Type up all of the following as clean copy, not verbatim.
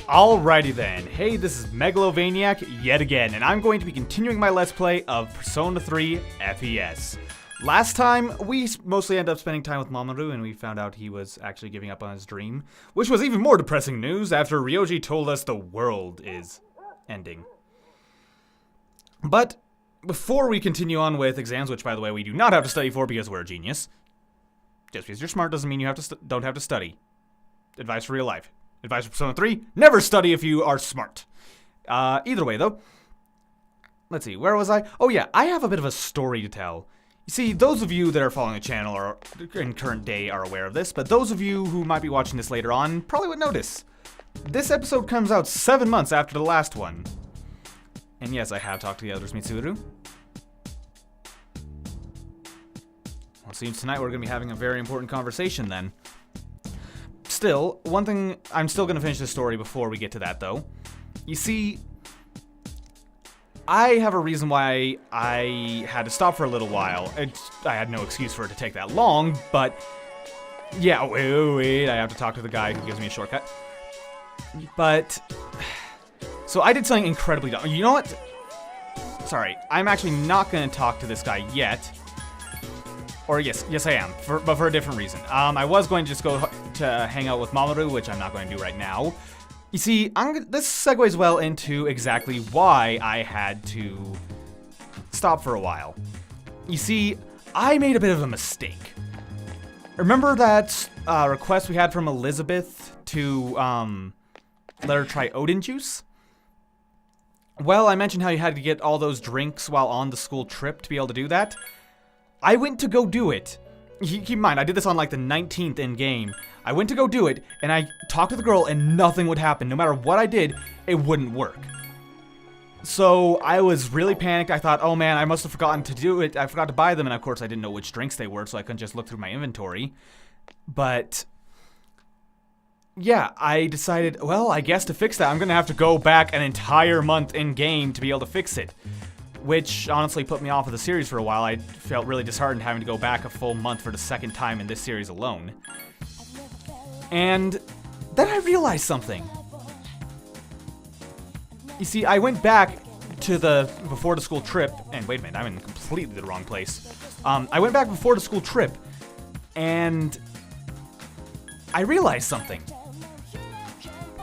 Alrighty then, hey, this is Megalovaniac yet again, and I'm going to be continuing my Let's Play of Persona 3 FES. Last time, we mostly ended up spending time with Mamoru, and we found out he was actually giving up on his dream, which was even more depressing news after Ryoji told us the world is ending. But before we continue on with exams, which by the way we do not have to study for because we're a genius, just because you're smart doesn't mean you don't have to study. Advice for real life. Advice for Persona 3, never study if you are smart. Either way, though, let's see, where was I? Oh yeah, I have a bit of a story to tell. You see, those of you that are following the channel or in current day are aware of this, but those of you who might be watching this later on probably would notice. This episode comes out 7 months after the last one. And yes, I have talked to the others, Mitsuru. Well, it seems tonight we're going to be having a very important conversation then. Still, one thing, I'm still going to finish the story before we get to that, though. You see, I have a reason why I had to stop for a little while. I had no excuse for it to take that long, but yeah, wait, I have to talk to the guy who gives me a shortcut. But, so I did something incredibly dumb. You know what? Sorry, I'm actually not going to talk to this guy yet. Or yes I am, but for a different reason. I was going to just go to hang out with Mamoru, which I'm not going to do right now. You see, this segues well into exactly why I had to stop for a while. You see, I made a bit of a mistake. Remember that request we had from Elizabeth to let her try Odin juice? Well, I mentioned how you had to get all those drinks while on the school trip to be able to do that. I went to go do it. Keep in mind, I did this on like the 19th in-game. I went to go do it, and I talked to the girl, and nothing would happen. No matter what I did, it wouldn't work. So I was really panicked. I thought, oh man, I must have forgotten to do it. I forgot to buy them, and of course I didn't know which drinks they were, so I couldn't just look through my inventory. But yeah, I decided, well, I guess to fix that, I'm gonna have to go back an entire month in-game to be able to fix it. Which honestly put me off of the series for a while. I felt really disheartened having to go back a full month for the second time in this series alone. And then I realized something. You see, I went back to the before the school trip, and wait a minute, I'm in completely the wrong place. I went back before the school trip, and I realized something.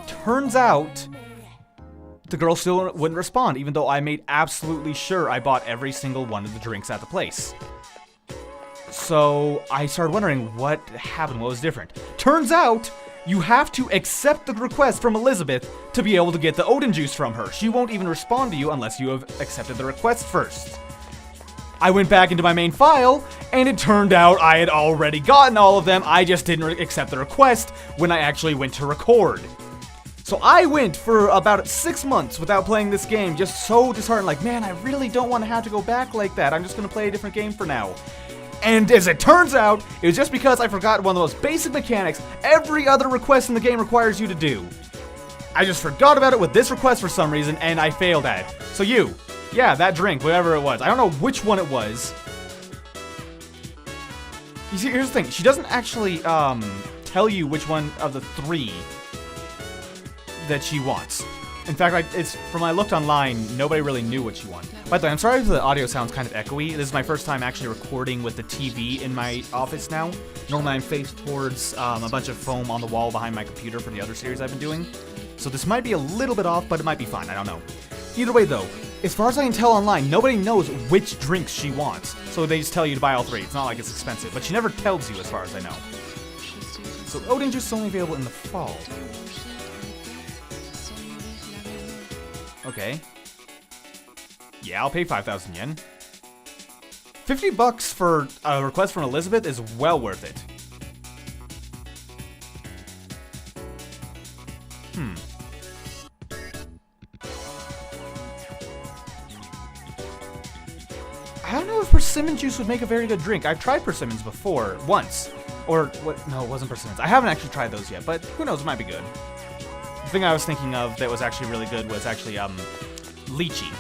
Turns out, the girl still wouldn't respond, even though I made absolutely sure I bought every single one of the drinks at the place. So I started wondering what happened, what was different. Turns out, you have to accept the request from Elizabeth to be able to get the Odin juice from her. She won't even respond to you unless you have accepted the request first. I went back into my main file, and it turned out I had already gotten all of them. I just didn't accept the request when I actually went to record. So I went for about 6 months without playing this game, just so disheartened, like, man, I really don't want to have to go back like that. I'm just going to play a different game for now. And as it turns out, it was just because I forgot one of the most basic mechanics every other request in the game requires you to do. I just forgot about it with this request for some reason, and I failed at it. So yeah, that drink, whatever it was. I don't know which one it was. You see, here's the thing. She doesn't actually tell you which one of the 3 that she wants. In fact, it's from when I looked online, nobody really knew what she wanted. By the way, I'm sorry if the audio sounds kind of echoey. This is my first time actually recording with the TV in my office now. Normally I'm faced towards a bunch of foam on the wall behind my computer for the other series I've been doing. So this might be a little bit off, but it might be fine, I don't know. Either way though, as far as I can tell online, nobody knows which drinks she wants. So they just tell you to buy all 3. It's not like it's expensive, but she never tells you as far as I know. So Odin juice is only available in the fall. Okay. Yeah, I'll pay 5,000 yen. 50 bucks for a request from Elizabeth is well worth it. I don't know if persimmon juice would make a very good drink. I've tried persimmons before, once. Or, what? No, it wasn't persimmons. I haven't actually tried those yet, but who knows, it might be good. The thing I was thinking of that was actually really good was actually, lychee.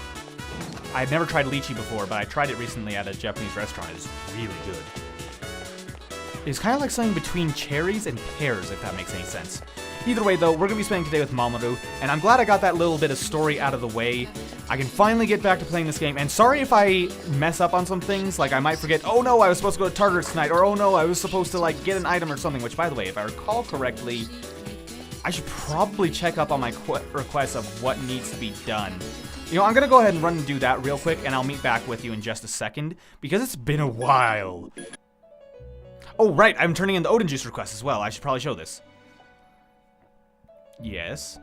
I had never tried lychee before, but I tried it recently at a Japanese restaurant. It's really good. It's kind of like something between cherries and pears, if that makes any sense. Either way, though, we're going to be spending today with Mamoru, and I'm glad I got that little bit of story out of the way. I can finally get back to playing this game, and sorry if I mess up on some things, like I might forget, oh no, I was supposed to go to Tartarus tonight, or oh no, I was supposed to, like, get an item or something, which, by the way, if I recall correctly, I should probably check up on my requests of what needs to be done. You know, I'm going to go ahead and run and do that real quick, and I'll meet back with you in just a second, because it's been a while. Oh, right, I'm turning in the Odin Juice request as well. I should probably show this. Yes.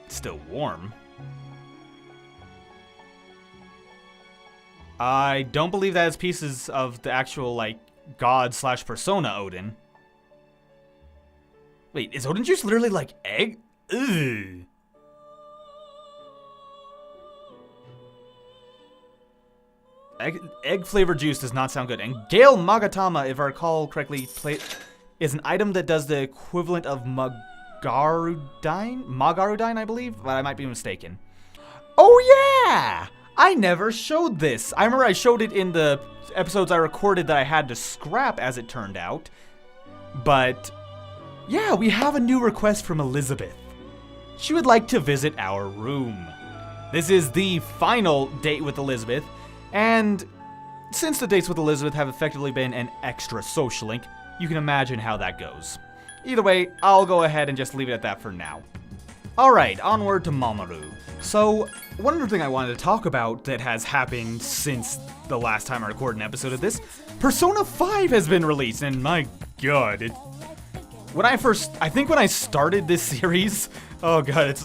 It's still warm. I don't believe that is pieces of the actual, like, god/persona Odin. Wait, is Odin Juice literally like egg? Ugh. Egg-flavored juice does not sound good. And Gale Magatama, if I recall correctly, is an item that does the equivalent of Magarudine, I believe? But I might be mistaken. Oh, yeah! I never showed this. I remember I showed it in the episodes I recorded that I had to scrap, as it turned out. But, yeah, we have a new request from Elizabeth. She would like to visit our room. This is the final date with Elizabeth. And since the dates with Elizabeth have effectively been an extra social link, you can imagine how that goes. Either way, I'll go ahead and just leave it at that for now. Alright, onward to Mamoru. So, one other thing I wanted to talk about that has happened since the last time I recorded an episode of this, Persona 5 has been released, and my god, I think when I started this series, oh god,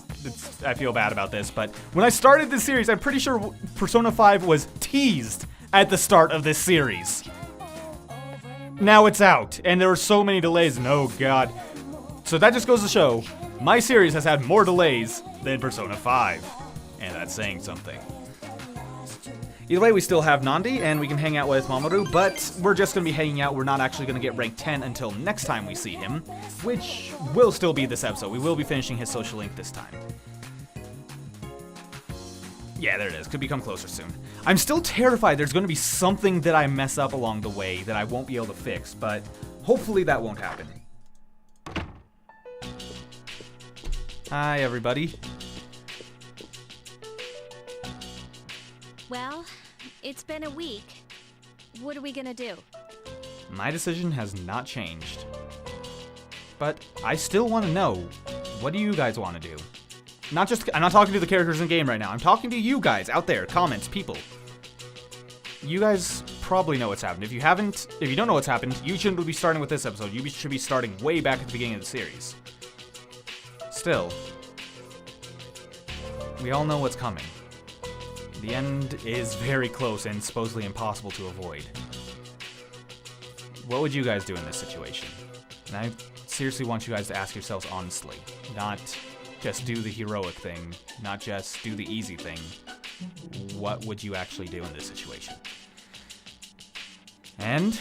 I feel bad about this, but when I started this series, I'm pretty sure Persona 5 was teased at the start of this series. Now it's out, and there were so many delays, and oh god. So that just goes to show, my series has had more delays than Persona 5, and that's saying something. Either way, we still have Nandi, and we can hang out with Mamoru, but we're just going to be hanging out. We're not actually going to get rank 10 until next time we see him, which will still be this episode. We will be finishing his social link this time. Yeah, there it is. Could become closer soon. I'm still terrified there's going to be something that I mess up along the way that I won't be able to fix, but hopefully that won't happen. Hi, everybody. Well, it's been a week. What are we gonna do? My decision has not changed. But I still want to know, what do you guys want to do? I'm not talking to the characters in game right now. I'm talking to you guys out there, comments, people. You guys probably know what's happened. If you don't know what's happened, you shouldn't be starting with this episode. You should be starting way back at the beginning of the series. Still, we all know what's coming. The end is very close and supposedly impossible to avoid. What would you guys do in this situation? And I seriously want you guys to ask yourselves honestly. Not just do the heroic thing, not just do the easy thing. What would you actually do in this situation? And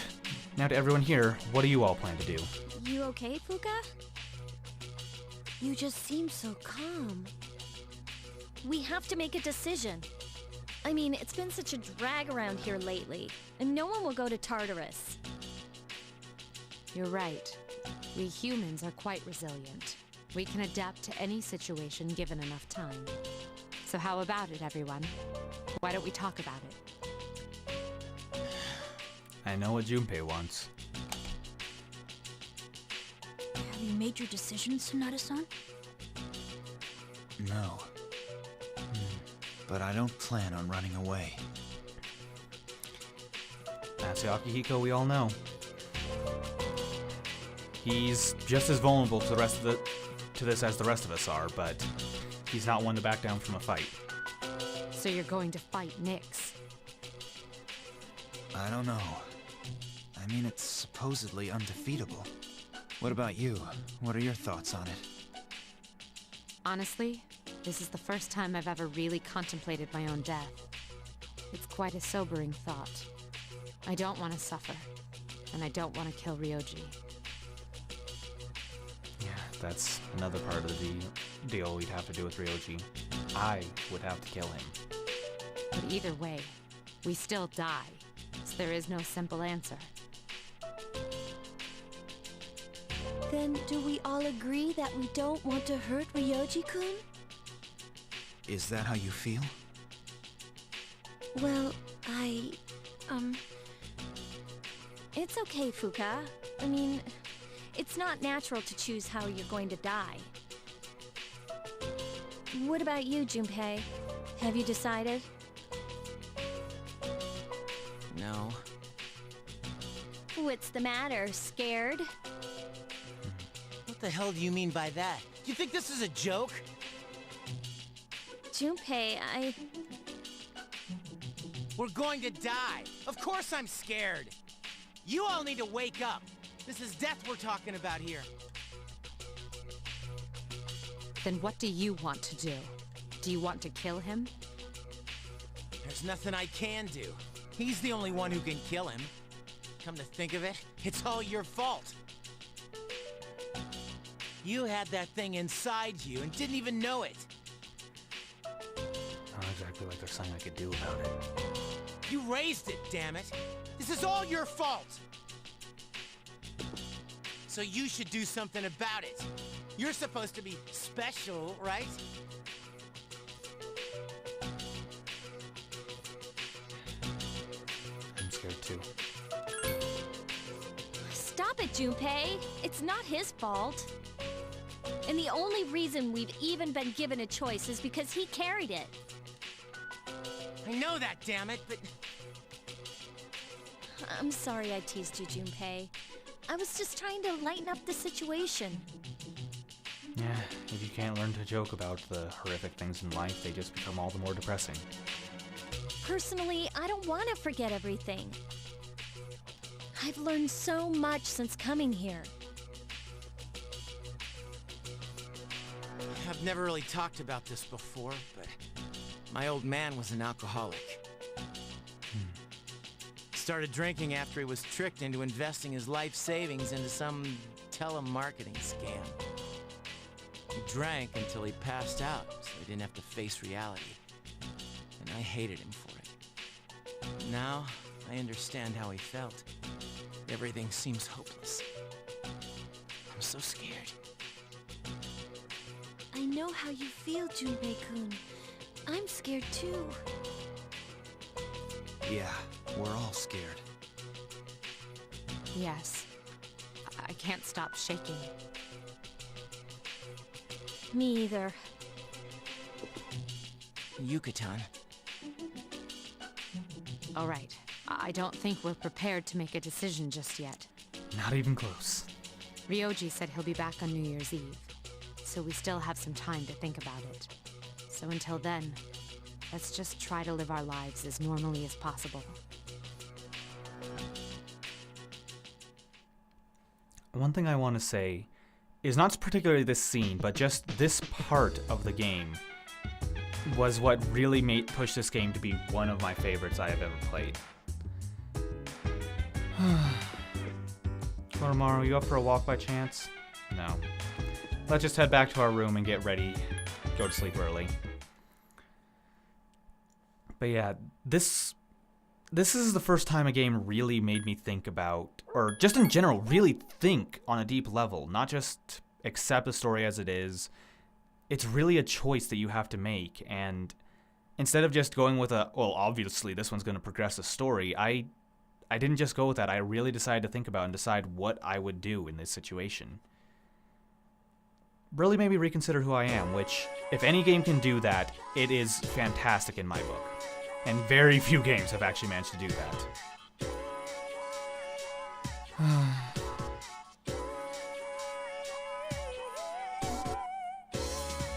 now to everyone here, what do you all plan to do? You okay, Fuka? You just seem so calm. We have to make a decision. I mean, it's been such a drag around here lately, and no one will go to Tartarus. You're right. We humans are quite resilient. We can adapt to any situation given enough time. So how about it, everyone? Why don't we talk about it? I know what Junpei wants. Have you made your decision, Sonata-san? No. But I don't plan on running away. That's Akihiko we all know. He's just as vulnerable to this as the rest of us are, but he's not one to back down from a fight. So you're going to fight Nyx? I don't know. I mean, it's supposedly undefeatable. What about you? What are your thoughts on it? Honestly, this is the first time I've ever really contemplated my own death. It's quite a sobering thought. I don't want to suffer, and I don't want to kill Ryoji. Yeah, that's another part of the deal we'd have to do with Ryoji. I would have to kill him. But either way, we still die, so there is no simple answer. Then do we all agree that we don't want to hurt Ryoji-kun? Is that how you feel? Well, It's okay, Fuka. I mean, it's not natural to choose how you're going to die. What about you, Junpei? Have you decided? No. What's the matter? Scared? What the hell do you mean by that? You think this is a joke? Junpei, We're going to die. Of course I'm scared. You all need to wake up. This is death we're talking about here. Then what do you want to do? Do you want to kill him? There's nothing I can do. He's the only one who can kill him. Come to think of it, it's all your fault. You had that thing inside you and didn't even know it. Not exactly like there's something I could do about it. You raised it, damn it. This is all your fault. So you should do something about it. You're supposed to be special, right? I'm scared too. stop it, Junpei. It's not his fault. And the only reason we've even been given a choice is because he carried it. I know that, damn it, but... I'm sorry I teased you, Junpei. I was just trying to lighten up the situation. Yeah, if you can't learn to joke about the horrific things in life, they just become all the more depressing. Personally, I don't want to forget everything. I've learned so much since coming here. I've never really talked about this before, but my old man was an alcoholic. Started drinking after he was tricked into investing his life savings into some telemarketing scam. He drank until he passed out, so he didn't have to face reality. And I hated him for it. Now, I understand how he felt. Everything seems hopeless. I'm so scared. I know how you feel, Junpei-kun. I'm scared too. Yeah, we're all scared. Yes. I can't stop shaking. Me either. Yucatan. All right. I don't think we're prepared to make a decision just yet. Not even close. Ryoji said he'll be back on New Year's Eve, so we still have some time to think about it. So until then, let's just try to live our lives as normally as possible. One thing I want to say is not particularly this scene, but just this part of the game was what really pushed this game to be one of my favorites I have ever played. Mamoru, you up for a walk by chance? No. Let's just head back to our room and get ready. Go to sleep early. But yeah, this is the first time a game really made me think about, or just in general, really think on a deep level, not just accept the story as it is. It's really a choice that you have to make, and instead of just going with well, obviously this one's going to progress the story, I didn't just go with that. I really decided to think about and decide what I would do in this situation. Really made me reconsider who I am, which, if any game can do that, it is fantastic in my book. And very few games have actually managed to do that.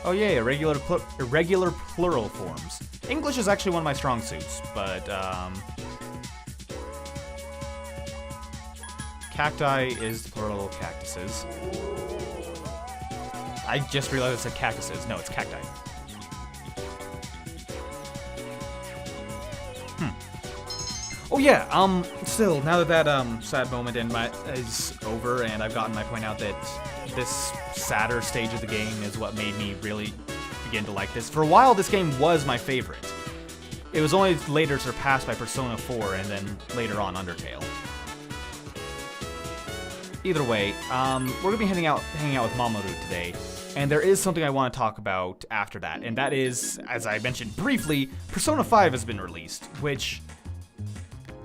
Oh yay, irregular plural forms. English is actually one of my strong suits, but cacti is the plural of cactuses. I just realized it said cactuses. No, it's cacti. Oh yeah, still, now that sad moment is over and I've gotten my point out that this sadder stage of the game is what made me really begin to like this. For a while, this game was my favorite. It was only later surpassed by Persona 4 and then later on Undertale. Either way, we're gonna be hanging out with Mamoru today, and there is something I want to talk about after that, and that is, as I mentioned briefly, Persona 5 has been released, which,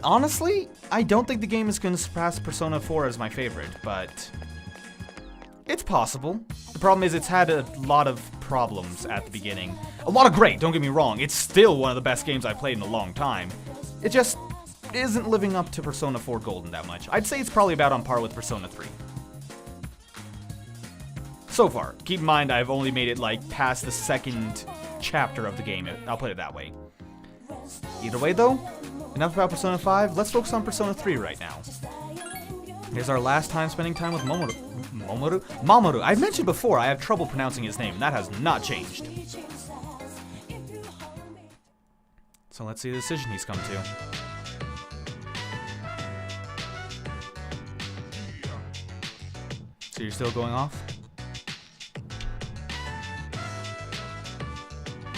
honestly, I don't think the game is gonna surpass Persona 4 as my favorite, but it's possible. The problem is it's had a lot of problems at the beginning. A lot of great, don't get me wrong, it's still one of the best games I've played in a long time. It just isn't living up to Persona 4 Golden that much. I'd say it's probably about on par with Persona 3. So far. Keep in mind, I've only made it, like, past the second chapter of the game. I'll put it that way. Either way, though, enough about Persona 5. Let's focus on Persona 3 right now. Here's our last time spending time with Mamoru. Mamoru. I've mentioned before, I have trouble pronouncing his name, and that has not changed. So let's see the decision he's come to. So you're still going off?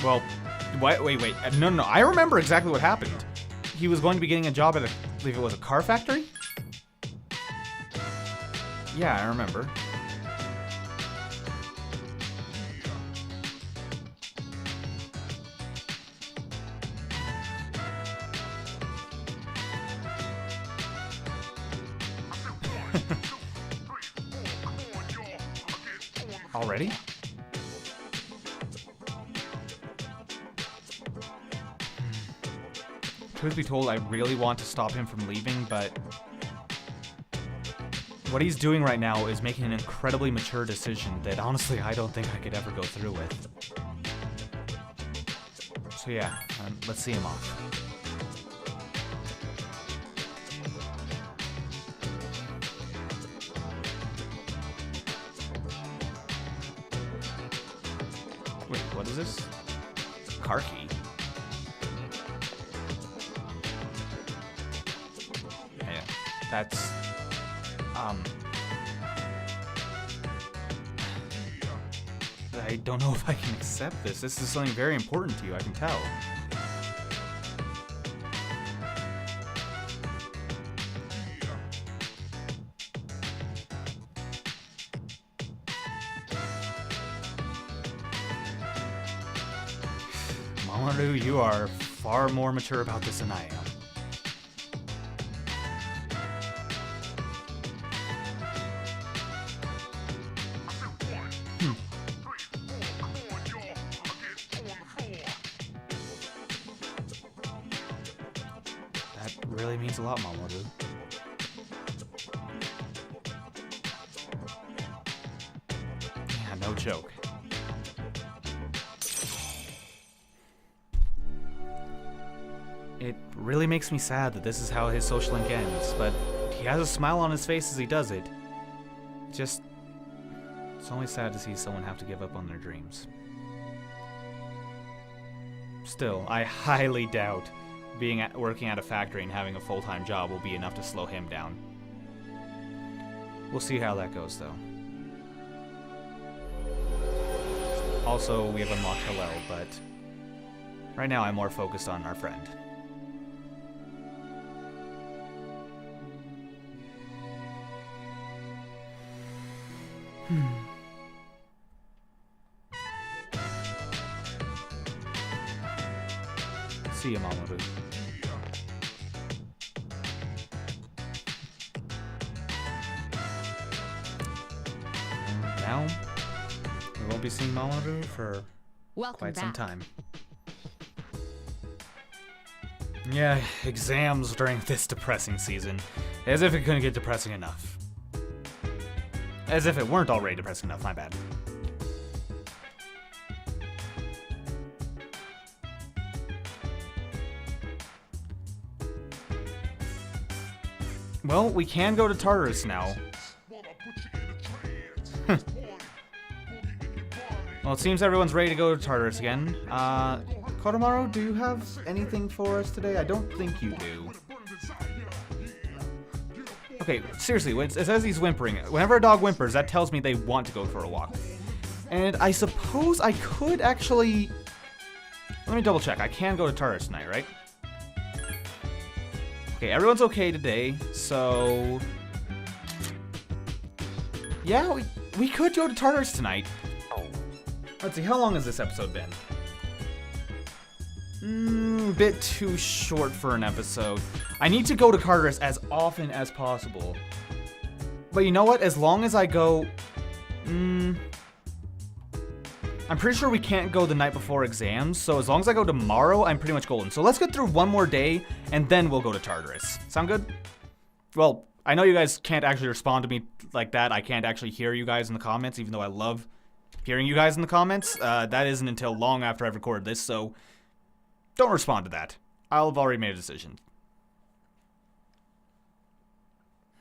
Well, wait. No. I remember exactly what happened. He was going to be getting a job at I believe it was a car factory? Yeah, I remember. Already? Truth be told, I really want to stop him from leaving, but what he's doing right now is making an incredibly mature decision that honestly I don't think I could ever go through with. So yeah, let's see him off. Wait, what is this? Car key? Yeah, that's... I don't know if I can accept this. This is something very important to you, I can tell. Mamoru, you are far more mature about this than I am. That really means a lot, Mamoru. Yeah, no joke. It really makes me sad that this is how his social link ends, but he has a smile on his face as he does it. It's only sad to see someone have to give up on their dreams. Still, I highly doubt working at a factory and having a full-time job will be enough to slow him down. We'll see how that goes, though. Also, we have unlocked Hillel, but right now I'm more focused on our friend. See ya, Mamoru. Now, we won't be seeing Mamoru for quite some time. Yeah, exams during this depressing season. As if it couldn't get depressing enough. As if it weren't already depressing enough, my bad. Well, we can go to Tartarus now. Well, it seems everyone's ready to go to Tartarus again. Kodomaru, do you have anything for us today? I don't think you do. Okay, seriously, it says he's whimpering. Whenever a dog whimpers, that tells me they want to go for a walk. And I suppose I could actually... Let me double check. I can go to Tartarus tonight, right? Okay, everyone's okay today, so... Yeah, we could go to Tartarus tonight. Let's see, how long has this episode been? Bit too short for an episode. I need to go to Tartarus as often as possible. But you know what? As long as I go... I'm pretty sure we can't go the night before exams, so as long as I go tomorrow, I'm pretty much golden. So let's get through one more day, and then we'll go to Tartarus. Sound good? Well, I know you guys can't actually respond to me like that. I can't actually hear you guys in the comments, even though I love hearing you guys in the comments. That isn't until long after I've recorded this, so don't respond to that. I'll have already made a decision.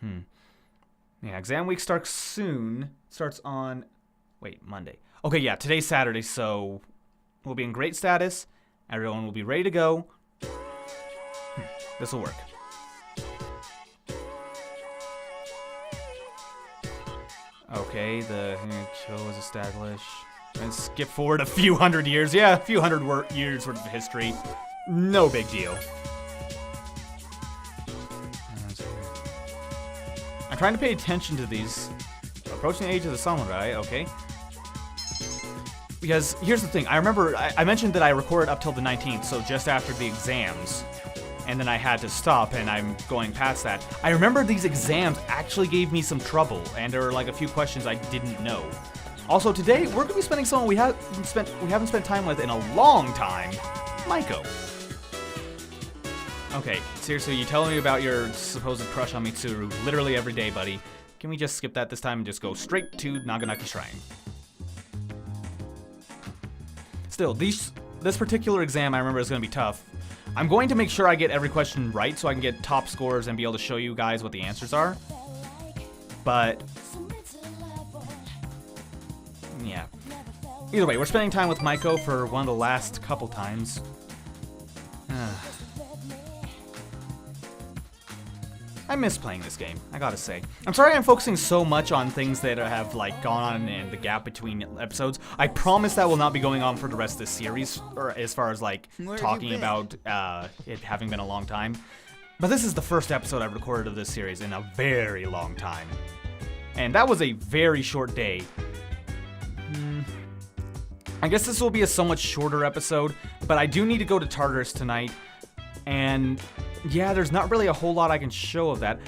Yeah, exam week starts soon. Starts on... Wait, Monday. Okay, yeah, today's Saturday, so we'll be in great status. Everyone will be ready to go. This will work. Okay, the kill was established. And skip forward a few hundred years. Yeah, a few hundred years worth of history. No big deal. I'm trying to pay attention to these. Approaching the age of the samurai, okay. Because here's the thing, I remember, I mentioned that I recorded up till the 19th, so just after the exams. And then I had to stop, and I'm going past that. I remember these exams actually gave me some trouble, and there were like a few questions I didn't know. Also, today, we're going to be spending someone we haven't spent time with in a long time, Maiko. Okay, seriously, you telling me about your supposed crush on Mitsuru literally every day, buddy. Can we just skip that this time and just go straight to Naganaki Shrine? Still, this particular exam I remember is going to be tough. I'm going to make sure I get every question right so I can get top scores and be able to show you guys what the answers are. But yeah. Either way, we're spending time with Maiko for one of the last couple times. I miss playing this game, I gotta say. I'm sorry I'm focusing so much on things that have like gone on in the gap between episodes. I promise that will not be going on for the rest of this series, or as far as like talking about it having been a long time. But this is the first episode I've recorded of this series in a very long time. And that was a very short day. I guess this will be a somewhat shorter episode, but I do need to go to Tartarus tonight. And yeah, there's not really a whole lot I can show of that.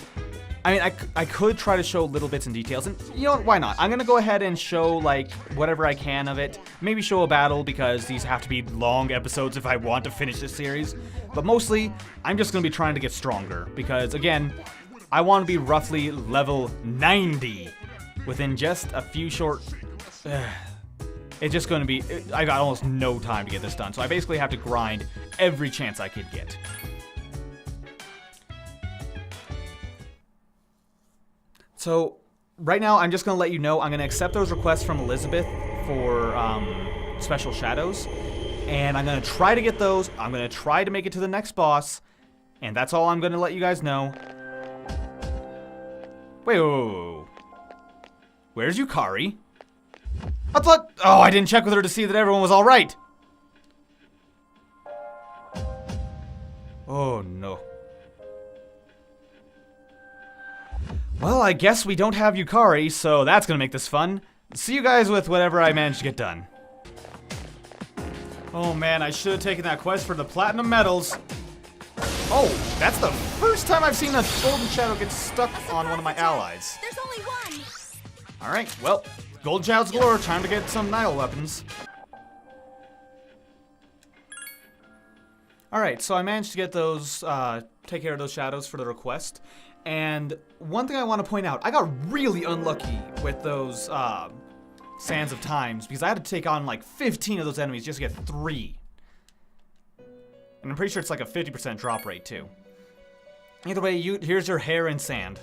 I mean, I could try to show little bits and details, and you know what, why not? I'm gonna go ahead and show, like, whatever I can of it. Maybe show a battle, because these have to be long episodes if I want to finish this series. But mostly, I'm just gonna be trying to get stronger, because, again, I want to be roughly level 90 within just a few short... It's just gonna be... I got almost no time to get this done, so I basically have to grind every chance I could get. So, right now, I'm just going to let you know I'm going to accept those requests from Elizabeth for special shadows. And I'm going to try to get those. I'm going to try to make it to the next boss. And that's all I'm going to let you guys know. Wait, where's Yukari? I thought... Oh, I didn't check with her to see that everyone was alright. Oh, no. Well, I guess we don't have Yukari, so that's gonna make this fun. See you guys with whatever I manage to get done. Oh man, I should have taken that quest for the platinum medals. Oh, that's the first time I've seen a golden shadow get stuck on one of my allies. There's only one. Alright, well, golden shadows galore, time to get some Nile weapons. Alright, so I managed to get those, take care of those shadows for the request. And one thing I want to point out, I got really unlucky with those Sands of Times, because I had to take on like 15 of those enemies just to get 3. And I'm pretty sure it's like a 50% drop rate too. Either way, here's your hair and sand.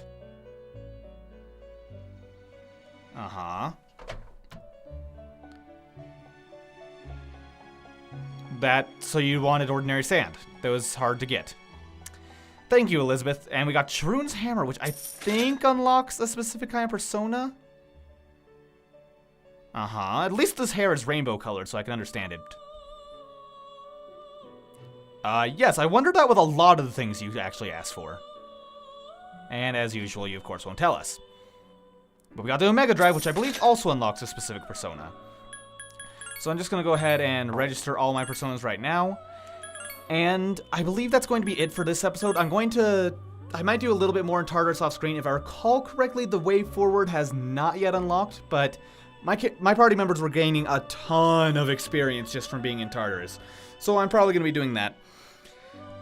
Uh-huh. So you wanted ordinary sand. That was hard to get. Thank you, Elizabeth. And we got Chirune's hammer, which I think unlocks a specific kind of persona. Uh-huh. At least this hair is rainbow colored, so I can understand it. Yes, I wondered that with a lot of the things you actually asked for. And as usual, you of course won't tell us. But we got the Omega Drive, which I believe also unlocks a specific persona. So I'm just going to go ahead and register all my personas right now. And I believe that's going to be it for this episode. I might do a little bit more in Tartarus off screen. If I recall correctly, the way forward has not yet unlocked, but my party members were gaining a ton of experience just from being in Tartarus. So I'm probably going to be doing that.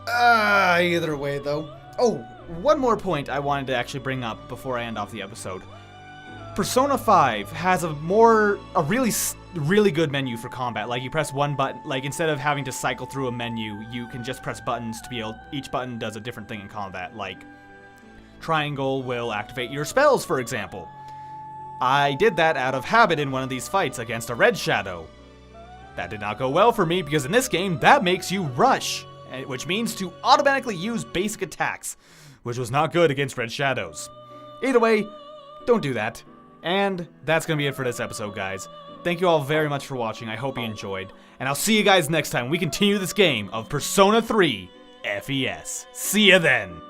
Either way, though. Oh, one more point I wanted to actually bring up before I end off the episode. Persona 5 has a really good menu for combat. Like, you press one button, like, instead of having to cycle through a menu, you can just press buttons to be able, each button does a different thing in combat. Like, triangle will activate your spells, for example. I did that out of habit in one of these fights against a red shadow. That did not go well for me, because in this game, that makes you rush, which means to automatically use basic attacks, which was not good against red shadows. Either way, don't do that. And that's going to be it for this episode, guys. Thank you all very much for watching. I hope you enjoyed. And I'll see you guys next time we continue this game of Persona 3 FES. See ya then!